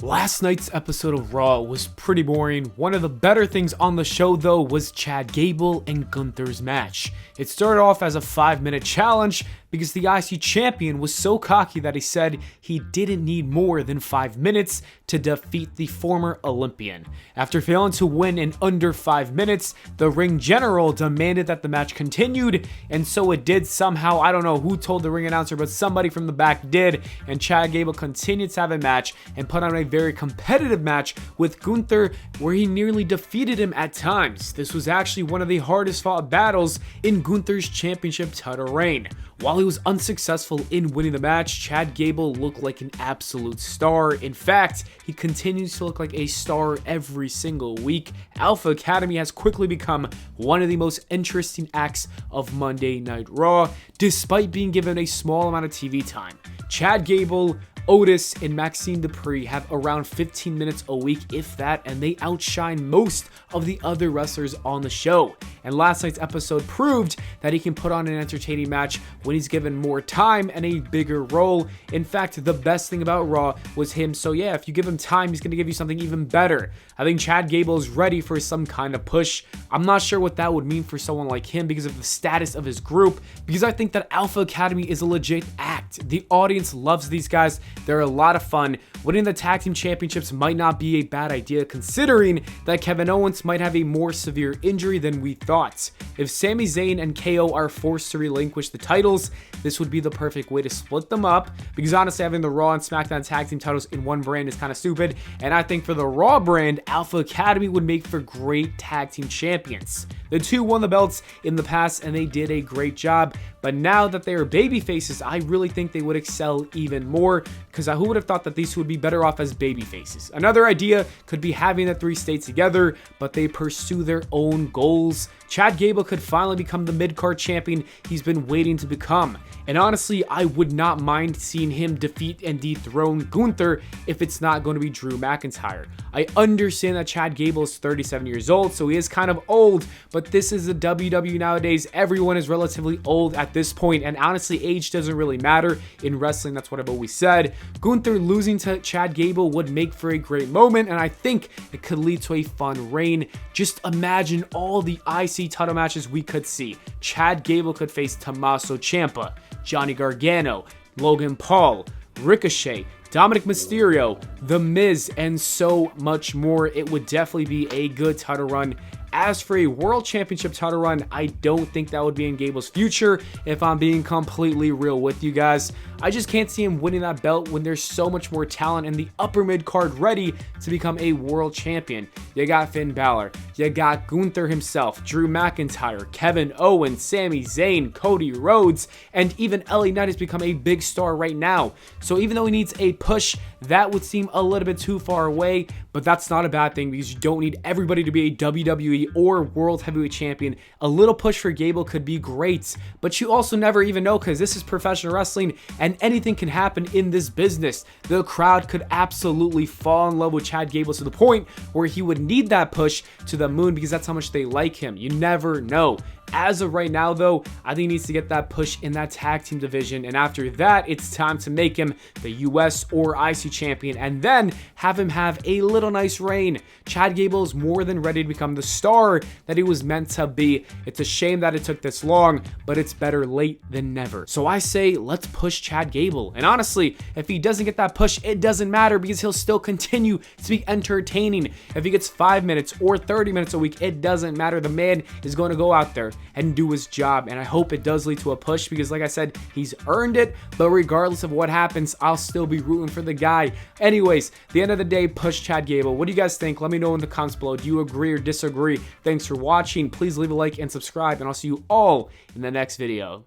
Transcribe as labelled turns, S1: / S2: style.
S1: Last night's episode of Raw was pretty boring. One of the better things on the show though was Chad Gable and Gunther's match. It started off as a 5-minute challenge because the IC champion was so cocky that he said he didn't need more than 5 minutes to defeat the former Olympian. After failing to win in under 5 minutes, the ring general demanded that the match continued, and so it did somehow. I don't know who told the ring announcer, but somebody from the back did, and Chad Gable continued to have a match and put on a very competitive match with Gunther where he nearly defeated him at times. This was actually one of the hardest fought battles in Gunther's championship title reign. While he was unsuccessful in winning the match, Chad Gable looked like an absolute star. In fact, he continues to look like a star every single week. Alpha Academy has quickly become one of the most interesting acts of Monday Night Raw, despite being given a small amount of TV time. Chad Gable, Otis and Maxinne Dupri have around 15 minutes a week, if that, and they outshine most of the other wrestlers on the show. And last night's episode proved that he can put on an entertaining match when he's given more time and a bigger role. In fact, the best thing about Raw was him, so yeah, if you give him time, he's going to give you something even better. I think Chad Gable is ready for some kind of push. I'm not sure what that would mean for someone like him because of the status of his group, because I think that Alpha Academy is a legit act. The audience loves these guys. They're a lot of fun. Winning the tag team championships might not be a bad idea considering that Kevin Owens might have a more severe injury than we thought. If Sami Zayn and KO are forced to relinquish the titles, this would be the perfect way to split them up, because honestly having the Raw and SmackDown tag team titles in one brand is kind of stupid, and I think for the Raw brand, Alpha Academy would make for great tag team champions. The two won the belts in the past and they did a great job, but now that they are baby faces, I really think they would excel even more, because who would have thought that these would be better off as baby faces? Another idea could be having the three stay together, but they pursue their own goals. Chad Gable could finally become the mid-card champion he's been waiting to become. And honestly, I would not mind seeing him defeat and dethrone Gunther if it's not going to be Drew McIntyre. I understand that Chad Gable is 37 years old, so he is kind of old, but this is the WWE nowadays. Everyone is relatively old at this point, and honestly, age doesn't really matter in wrestling. That's what I've always said. Gunther losing to Chad Gable would make for a great moment, and I think it could lead to a fun reign. Just imagine all the IC title matches we could see. Chad Gable could face Tommaso Ciampa, Johnny Gargano, Logan Paul, Ricochet, Dominic Mysterio, The Miz, and so much more. It would definitely be a good title run. As for a World Championship title run, I don't think that would be in Gable's future, if I'm being completely real with you guys. I just can't see him winning that belt when there's so much more talent in the upper mid card ready to become a world champion. You got Finn Balor, you got Gunther himself, Drew McIntyre, Kevin Owens, Sami Zayn, Cody Rhodes, and even LA Knight has become a big star right now. So even though he needs a push, that would seem a little bit too far away, but that's not a bad thing because you don't need everybody to be a WWE or World Heavyweight Champion. A little push for Gable could be great, but you also never even know because this is professional wrestling and anything can happen in this business. The crowd could absolutely fall in love with Chad Gable to the point where he would need that push to the moon because that's how much they like him. You never know. As of right now, though, I think he needs to get that push in that tag team division, and after that, it's time to make him the US or IC champion, and then have him have a little nice reign. Chad Gable is more than ready to become the star that he was meant to be. It's a shame that it took this long, but it's better late than never. So I say, let's push Chad Gable. And honestly, if he doesn't get that push, it doesn't matter because he'll still continue to be entertaining. If he gets 5 minutes or 30 minutes a week, it doesn't matter. The man is going to go out there and do his job, and I hope it does lead to a push because like I said, he's earned it. But regardless of what happens, I'll still be rooting for the guy. Anyways, at the end of the day, push Chad Gable. What do you guys think? Let me know in the comments below. Do you agree or disagree? Thanks for watching. Please leave a like and subscribe, and I'll see you all in the next video.